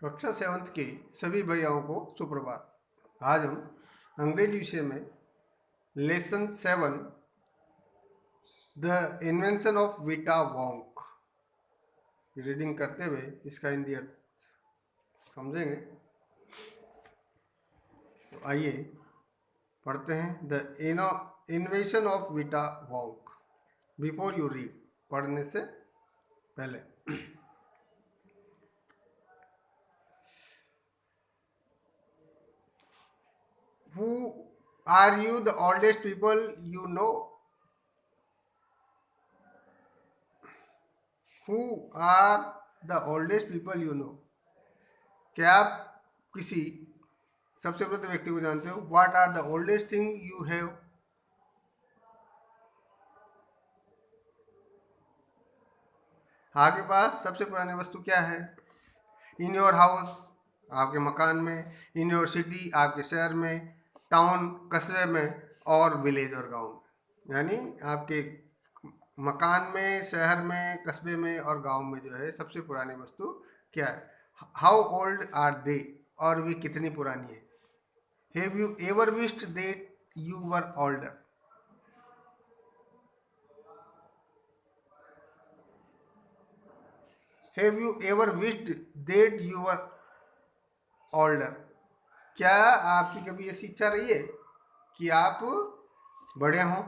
कक्षा 7th के सभी भैयाओं को सुप्रभात। आज हम अंग्रेजी विषय में lesson 7 the invention of Vita Wonk reading करते हुए इसका हिंदी अर्थ समझेंगे। तो आइए पढ़ते हैं। The invention of Vita Wonk. Before you read, पढ़ने से पहले Who are you the oldest people you know? Who are the oldest people you know? क्या आप किसी सबसे वृद्ध व्यक्ति को जानते हो? What are the oldest thing you have? आपके पास सबसे पुरानी वस्तु क्या है? In your house, आपके मकान में। In your city, आपके शहर में। टाउन, कस्बे में। और विलेज और गांव में। यानी आपके मकान में, शहर में, कस्बे में और गांव में जो है सबसे पुरानी वस्तु क्या है? How old are they? और वे कितनी पुरानी है? Have you ever wished that you were older? Have you ever wished that you were older? क्या आपकी कभी ऐसी इच्छा रही है कि आप बड़े हों?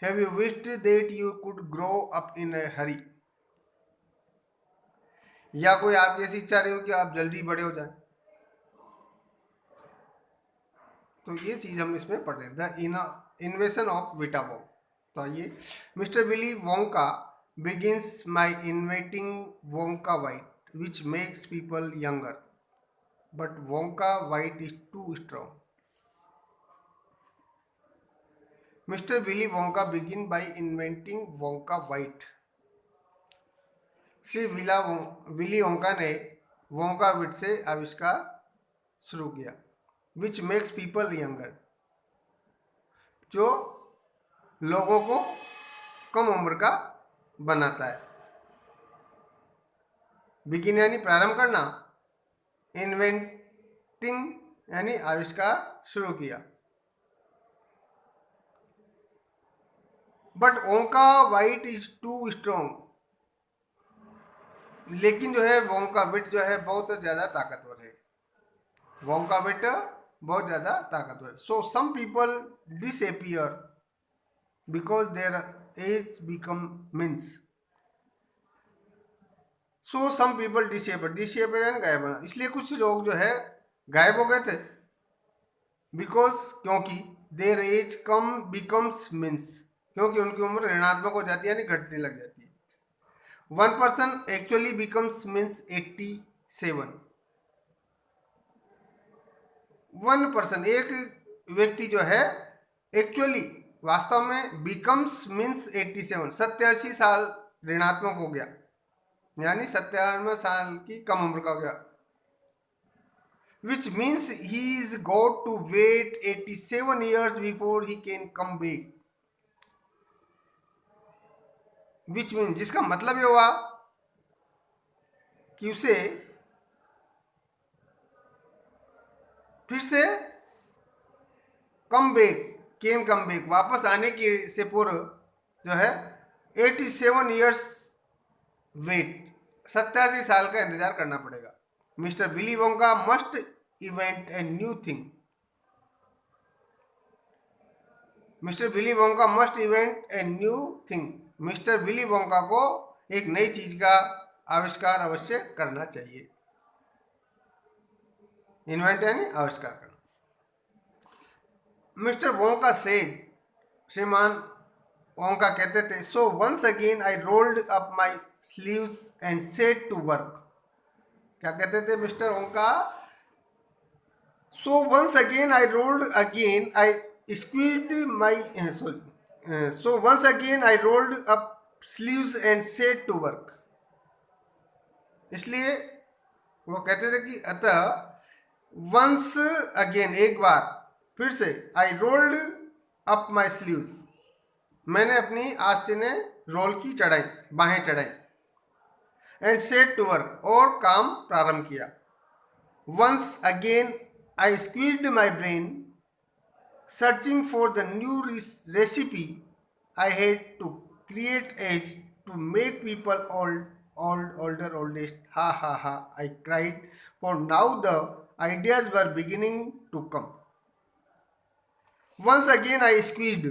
Have you wished that you could grow up in a hurry? या कोई आपकी ऐसी इच्छा रही हो कि आप जल्दी बड़े हो जाएं? तो ये चीज हम इसमें पढ़ रहे हैं, द इन्वेंशन ऑफ विटा वोंक। तो आइए, mister Willy Wonka begins by inventing Wonka White, which makes people younger. But Wonka White is too strong. Mr. Willy Wonka began by inventing Wonka White. Shri Willy Wonka ने Wonka विट से आविष्कार शुरू किया। Which makes people younger, जो लोगों को कम उम्र का बनाता है। बिगिन यानी प्रारंभ करना, इन्वेंटिंग यानी आविष्कार शुरू किया। But Wonka white is too strong, लेकिन जो है वोंका विट जो है बहुत ज्यादा ताकतवर है। वोंका विट बहुत ज्यादा ताकतवर। So some people disappear because their age become minus. So some people disappear यानी गायब होना। इसलिए कुछ लोग जो है गायब हो गए थे। बिकॉज क्योंकि their age come becomes means, क्योंकि उनकी उम्र ऋणात्मक हो जाती है यानी घटने लग जाती है। 1 person actually becomes means 87. 1 person एक व्यक्ति जो है एक्चुअली वास्तव में बिकम्स मीन्स 87, 87 साल ऋणात्मक हो गया, यानी 97 साल की कम उम्र का हो गया। Which means he is got to wait 87 years before he can come back. Which mean जिसका मतलब ये हुआ कि उसे फिर से कम बैक वापस आने के से पूर्व जो है 87 years वेट, 87 साल का इंतजार करना पड़ेगा। Mister Willy Wonka must event a new thing. Mister Willy Wonka must event a new thing. Mister Willy Wonka को एक नई चीज का आविष्कार अवश्य करना चाहिए। इन्वेंट यानी आविष्कार करना। मिस्टर वोंका सेड, श्रीमान वोंका कहते थे, so once again I rolled up my sleeves and set to work. क्या कहते थे Mister Wonka? So once again I rolled again I squeezed my so once again I rolled up sleeves and set to work। इसलिए वो कहते थे कि अतः once again एक बार फिर से, आई रोल्ड अप माई स्लीव्स मैंने अपनी आस्तीनें रोल की, चढ़ाई, बाहें चढ़ाई, एंड सेट टू वर्क और काम प्रारंभ किया। Once again I squeezed my brain searching for the new recipe I had to create age to make people oldest. Ha ha ha, I cried, for now the ideas were beginning to come. Once again I squeezed,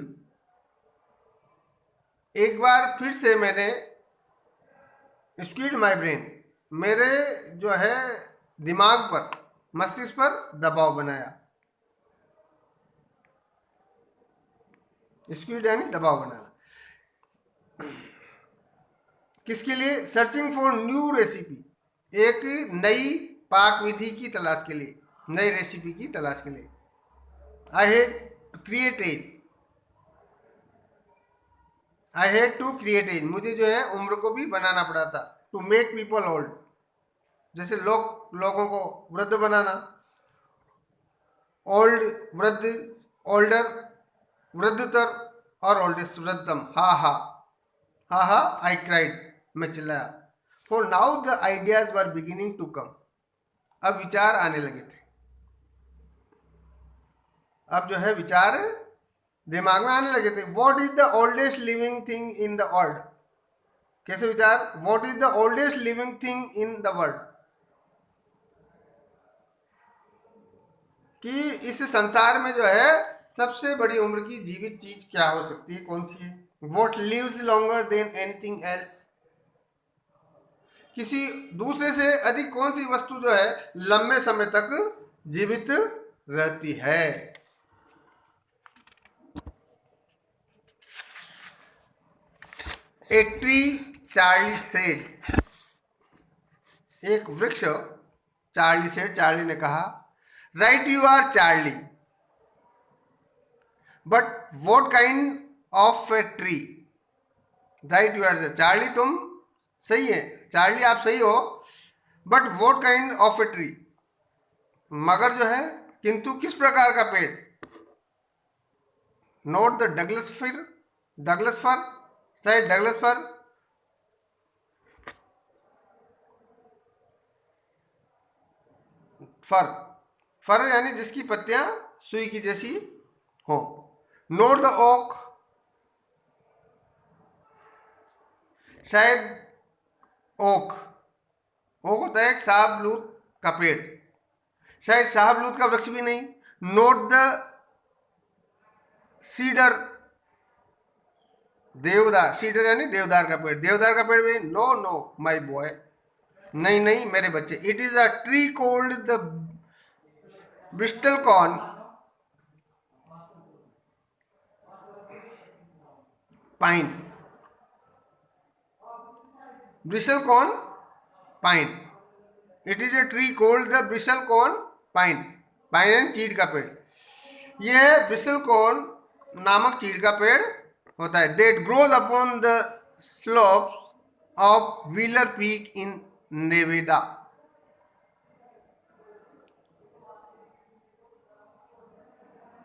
एक बार फिर से मैंने squid my brain, मेरे जो है दिमाग पर, मस्तिष्क पर दबाव बनाया। स्क्वीड यानी दबाव बनाना। किसके लिए? सर्चिंग फॉर न्यू रेसिपी, एक नई पाक विधि की तलाश के लिए, नई रेसिपी की तलाश के लिए। I had to create age, मुझे जो है उम्र को भी बनाना पड़ा था। टू मेक पीपल ओल्ड, जैसे लोगों को वृद्ध बनाना। ओल्ड वृद्ध, ओल्डर वृद्धतर, और ओल्डेस्ट वृद्धतम। हा हा हा हा, आई क्राइड, मैं चिल्लाया। For now the ideas were beginning to come, अब विचार आने लगे थे। अब जो है विचार दिमाग में आने लगे थे। What is the oldest living thing in the world? कैसे विचार? What is the oldest living thing in the world, कि इस संसार में जो है सबसे बड़ी उम्र की जीवित चीज क्या हो सकती है, कौन सी है? What lives longer than anything else, किसी दूसरे से अधिक कौन सी वस्तु जो है लंबे समय तक जीवित रहती है? ए ट्री, चार्ली सेड, एक वृक्ष, चार्ली सेड, चार्ली ने कहा, right you are Charlie, but what kind of a tree? Right you are, Charlie तुम सही है, चार्ली आप सही हो, but what kind of a tree, मगर जो है किंतु किस प्रकार का पेड़? Not the Douglas fir, Douglas fir, शायद डगलस फर। फर, फर यानी जिसकी पत्तियां सुई की जैसी हो। नोट द ओक, शायद ओक, ओक होता है एक शाहबलूत का पेड़, शायद शाहबलूत का वृक्ष भी नहीं। नोट द सीडर, देवदार, सीडर यानी देवदार का पेड़, देवदार का पेड़ भी। नो नो माय बॉय, नहीं नहीं मेरे बच्चे। It is a tree called the bristlecone, pine, Bristol corn pine. It is a tree called the bristlecone pine, pine यानी चीड़ का पेड़। यह ब्रिस्टल कॉर्न नामक चीड़ का पेड़ होता है। That grows upon the slope of Wheeler Peak in Nevada,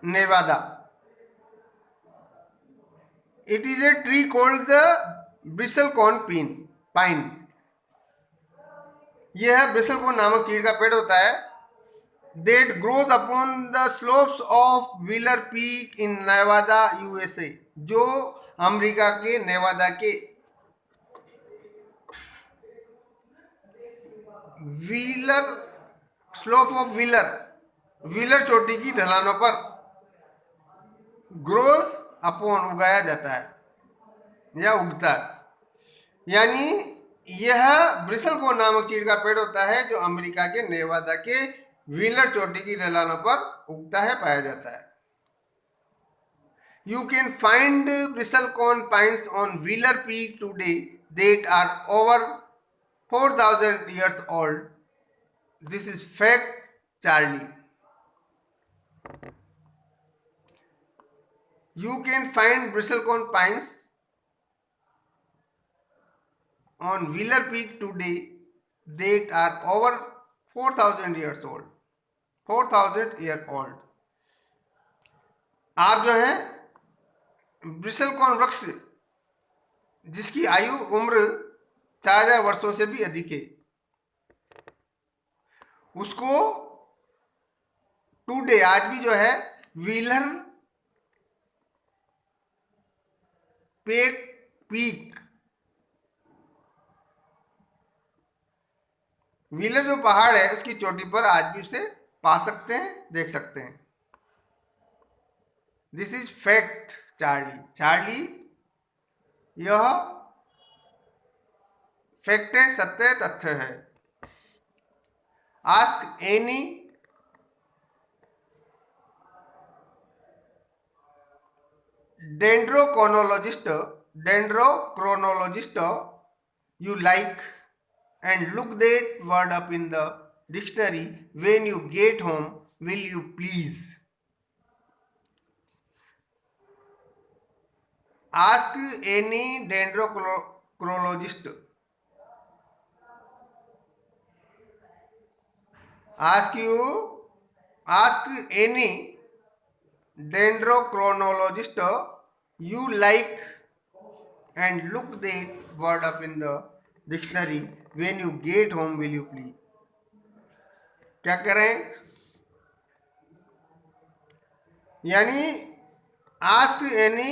Nevada. It is a tree called the bristlecone pine, यह ब्रिस्टल कॉर्न नामक चीड़ का पेड़ होता है। That grows upon the slopes of Wheeler Peak in Nevada USA, जो America के Nevada के Wheeler, slope of Wheeler, Wheeler चोटी की ढलानों पर, ग्रोज अपॉन उगाया जाता है या उगता है। यानी यह ब्रिस्टल कॉर्न नामक चीड़ का पेड़ होता है जो अमेरिका के नेवादा के व्हीलर चोटी की ढलानों पर उगता है, पाया जाता है। You can find bristlecone corn pines on Wheeler Peak today that are over 4,000 years old. This is fact, Charlie. You can find bristlecone pines on Wheeler Peak today that are over 4,000 years old. 4,000 year old. आप जो है ब्रिस्टलकॉर्न वृक्ष जिसकी आयु उम्र 4,000 वर्षों से भी अधिक है, उसको टुडे आज भी जो है व्हीलर पेक पीक, व्हीलर जो पहाड़ है उसकी चोटी पर आज भी उसे पा सकते हैं, देख सकते हैं। This is fact Charlie, Charlie यह फैक्ट है, सत्य है, तथ्य है। Ask any dendrochronologist, dendrochronologist you like and look that word up in the dictionary when you get home, will you please? Ask any dendrochronologist, ask any dendrochronologist you like and look that word up in the dictionary when you get home, will you please? क्या करें? यानी ask any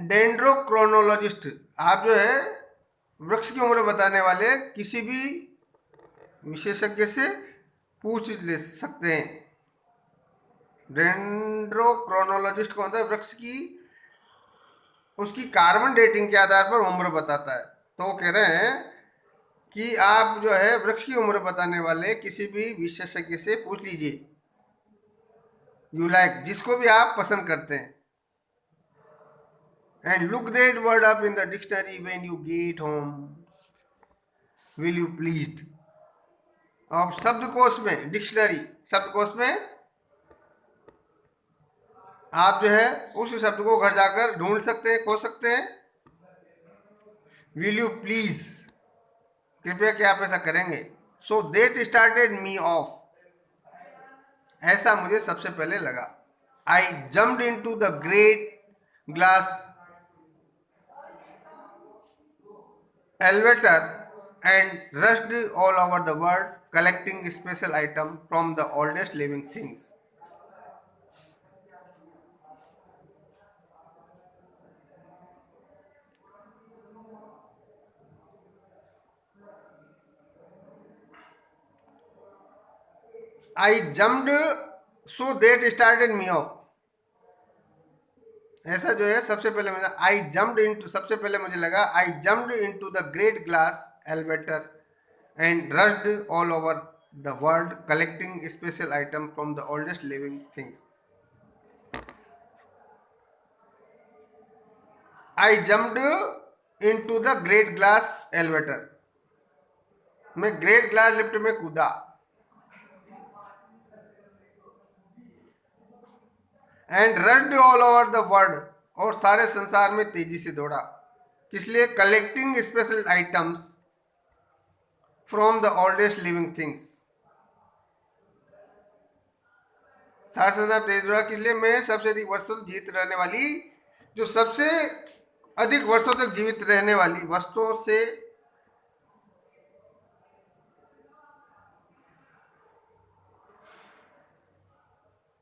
डेंड्रोक्रोनोलॉजिस्ट, आप जो है वृक्ष की उम्र बताने वाले किसी भी विशेषज्ञ से पूछ ले सकते हैं। डेंड्रोक्रोनोलॉजिस्ट कौन होता है? वृक्ष की उसकी कार्बन डेटिंग के आधार पर उम्र बताता है। तो वो कह रहे हैं कि आप जो है वृक्ष की उम्र बताने वाले किसी भी विशेषज्ञ से पूछ लीजिए, यू लाइक, जिसको भी आप पसंद करते हैं, and look that word up in the dictionary when you get home, will you please. अब शब्दकोश में, डिक्शनरी शब्दकोश में आप जो है उस शब्द को घर जाकर ढूंढ सकते हैं, खोज सकते हैं। विल यू प्लीज, कृपया क्या आप ऐसा करेंगे? So that started me of, ऐसा मुझे सबसे पहले लगा। आई jumped into the great glass elevator and rushed all over the world collecting special items from the oldest living things. I jumped so that started me off. ऐसा जो है सबसे पहले मुझे आई जम्प्ड इनटू, सबसे पहले मुझे लगा आई jumped into the great glass elevator and rushed all over the world collecting special item from the oldest living things. I jumped into the great glass elevator, मैं ग्रेट ग्लास लिफ्ट में कूदा। And rushed all over the world, और सारे संसार में तेजी से दौड़ा। किस लिए? Collecting special items from the oldest living things. सारे संसार तेज दौड़ा किस लिए? मैं सबसे अधिक वर्षों तक जीवित रहने वाली, जो सबसे अधिक वर्षों तक जीवित रहने वाली वस्तुओं से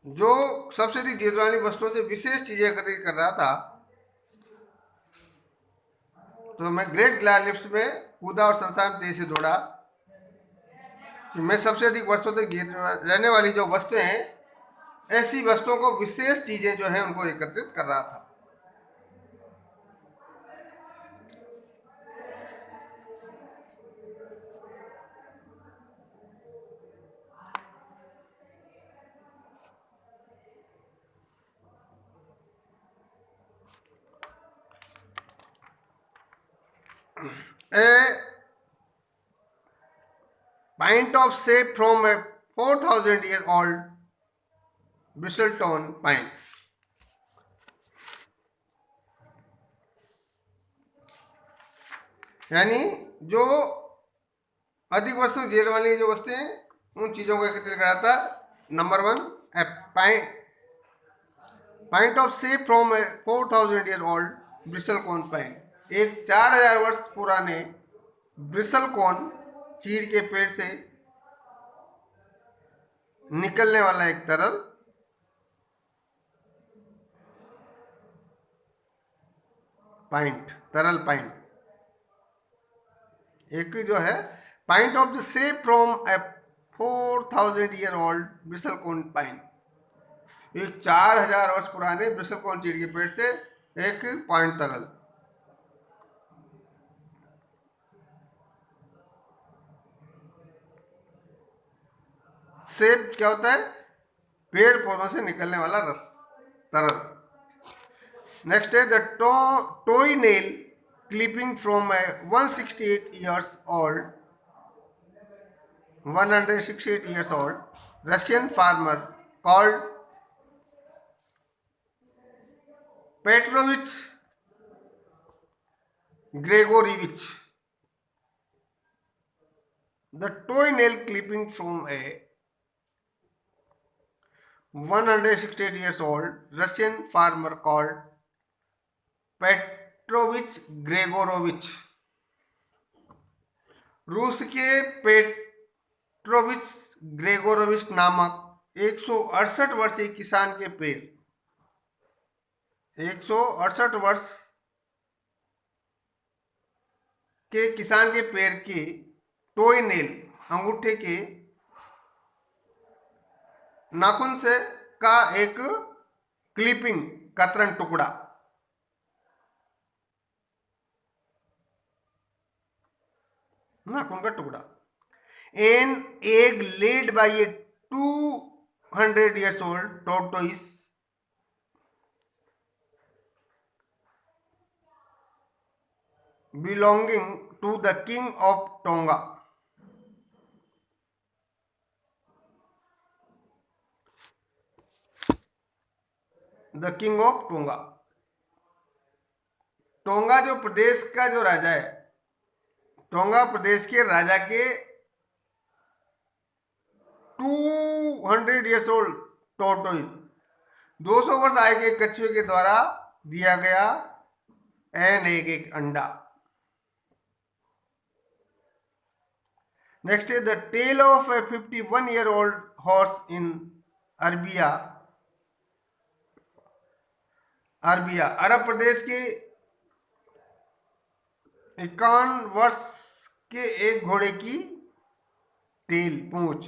जो सबसे अधिक जीवित वाली वस्तुओं से विशेष चीजें एकत्रित कर रहा था। तो मैं ग्रेट ग्लास लिफ्ट में कूदा और संसार में तेजी से दौड़ा कि मैं सबसे अधिक वर्षों तक जीवित रहने वाली जो वस्तुएं हैं, ऐसी वस्तुओं को, विशेष चीजें जो है उनको एकत्रित कर रहा था। A pint of sap from a 4,000-year-old Bristleton pine. यानी जो अधिक वस्तु जेल वाली जो वस्तुएं, उन चीजों को एकत्रित करा था। Number 1, A point of shape from A 4,000-year-old bristlecone pine, एक 4,000 वर्ष पुराने ब्रिसलकोन चीड़ के पेड़ से निकलने वाला एक तरल पाइंट, तरल पाइंट। एक जो है point of the shape from A 4000 year old bristlecone pine, एक 4000 वर्ष पुराने ब्रिसलकोन चीड़ के पेड़ से एक पॉइंट तरल। सेप क्या होता है? पेड़ पौधों से निकलने वाला रस, तरल। नेक्स्ट है द टोई nail clipping from A 168 years old 168 years old Russian farmer called Petrovich Gregorevich. The toenail clipping from a 168 years old Russian farmer called Petrovich Gregorovich. रूस के पेट्रोविच ग्रेगोरोविच नामक 168 वर्षीय किसान के पैर, 168 वर्ष के किसान के पैर के टोई नेल, अंगूठे के नाखून से का एक क्लिपिंग, कतरन टुकड़ा, नाखून का टुकड़ा। An egg led by A 200 years old tortoise belonging to the king of Tonga. The king of tonga, tonga जो प्रदेश का जो राजा है, टोंगा प्रदेश के राजा के 200 years old टोर्टोइज, 200 वर्ष आयु के कछुए के द्वारा दिया गया एन एक अंडा। नेक्स्ट है the tale of a 51 year old horse in Arabia, Arabia अरब प्रदेश के 51 वर्ष के एक घोड़े की टेल, पूंछ।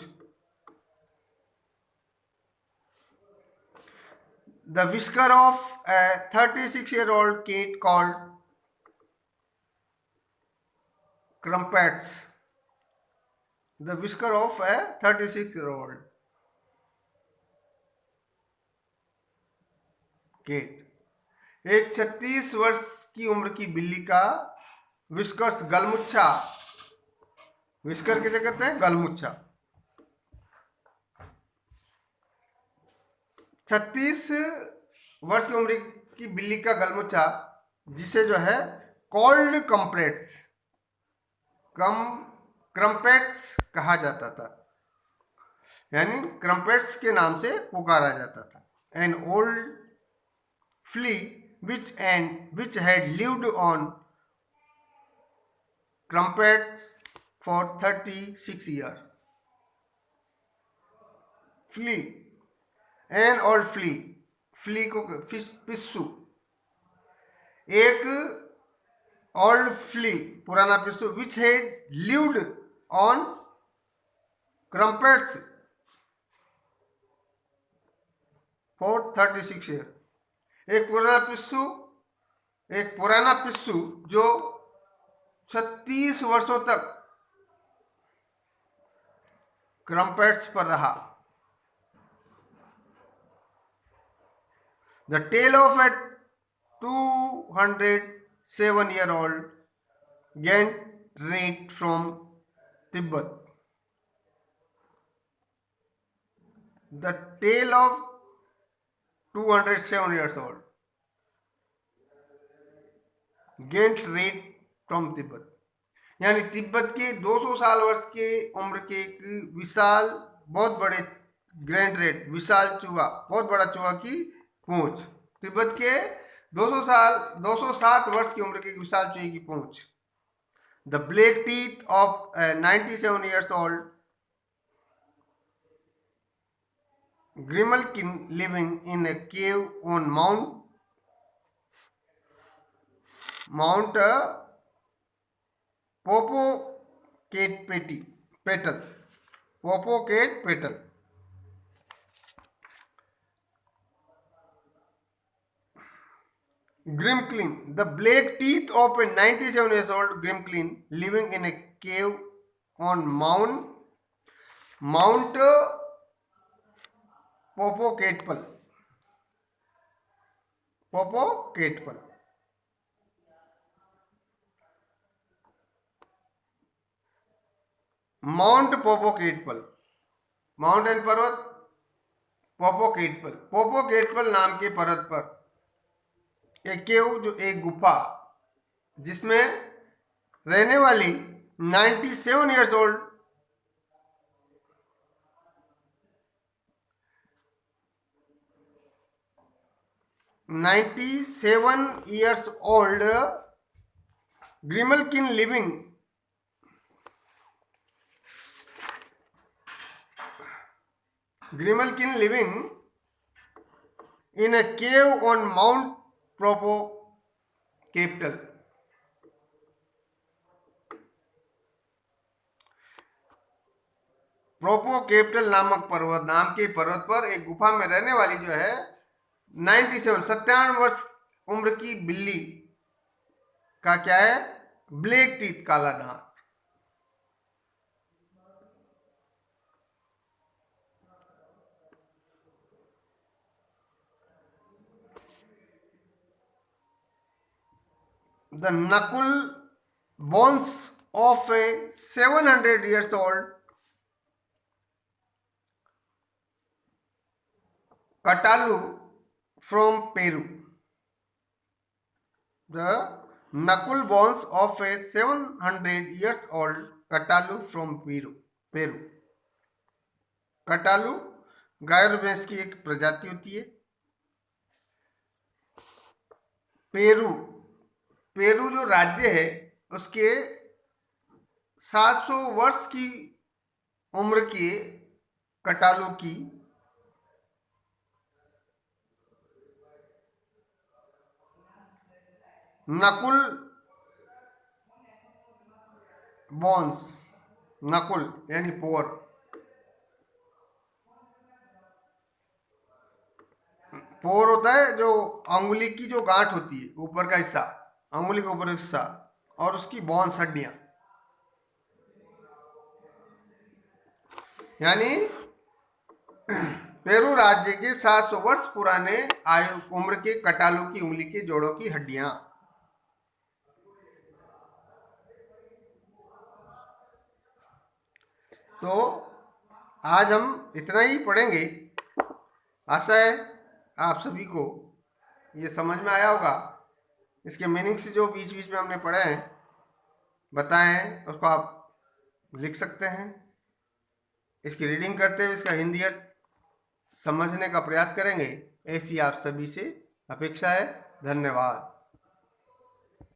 The whisker of a 36 year old cat called crumpets, the whisker of a 36 year old cat, एक 36 वर्ष की उम्र की बिल्ली का विस्कर्स, गलमुच्छा। विस्कर किसे कहते हैं? गलमुच्छा। 36 वर्ष की उम्र की बिल्ली का गलमुच्छा, जिसे जो है कॉल्ड क्रम्पेट्स, क्रम्पेट्स कहा जाता था, यानी क्रम्पेट्स के नाम से पुकारा जाता था। An old flea which had lived on crumpets for 36 years. Flea, an old flea, flea को पिस्सू, एक old flea, पुराना पिस्सू, which had lived on crumpets for 36 years. एक पुराना पिस्सू जो 36 वर्षों तक क्रम्पेट्स पर रहा। The tale of a 207 year old Ghent rat from Tibet, the tale of 207 years old giant rat from Tibet, यानी तिब्बत के 200 साल वर्ष के उम्र के एक विशाल, बहुत बड़े ग्रैंड रेट, विशाल चूहा, बहुत बड़ा चूहा की पूंछ। तिब्बत के 207 वर्ष की उम्र के एक विशाल चूहे की पूंछ। The black teeth of 97 years old Grimalkin living in a cave on Mount Popocatepetl. Popocatepetl. Grimklin, the black teeth of a 97 years old Grimklin living in a cave on Mount Popocatepetl. Mount Popocatepetl, mountain पर्वत Popocatepetl नाम के पर्वत पर एक केव, जो एक गुफा, जिसमें रहने वाली 97 years old Grimalkin living in a cave on Mount Popocatepetl. पोपोकेटपल नाम के पर्वत पर एक गुफा में रहने वाली जो है 97 वर्ष उम्र की बिल्ली का क्या है, ब्लैक टीथ, काला दांत। The knuckle bones of a 700 years old Catalu from Peru. The knuckle bones of a 700 years old Catalu from Peru. कटालू गाय और भैंस की एक प्रजाति होती है। पेरू जो राज्य है उसके 700 वर्ष की उम्र के कटालू की नकुल बोन्स, नकुल यानी पोर होता है जो अंगुली की जो गांठ होती है, ऊपर का हिस्सा, अंगुली का ऊपर हिस्सा, और उसकी बोन्स, हड्डियां, यानी पेरू राज्य के 700 वर्ष पुराने आयु उम्र के कटालू की उंगली के जोड़ों की हड्डियां। तो आज हम इतना ही पढ़ेंगे। आशा है आप सभी को ये समझ में आया होगा। इसके मीनिंग से जो बीच बीच में हमने पढ़े हैं, बताए हैं, उसको आप लिख सकते हैं। इसकी रीडिंग करते हुए इसका हिंदी अर्थ समझने का प्रयास करेंगे, ऐसी आप सभी से अपेक्षा है। धन्यवाद।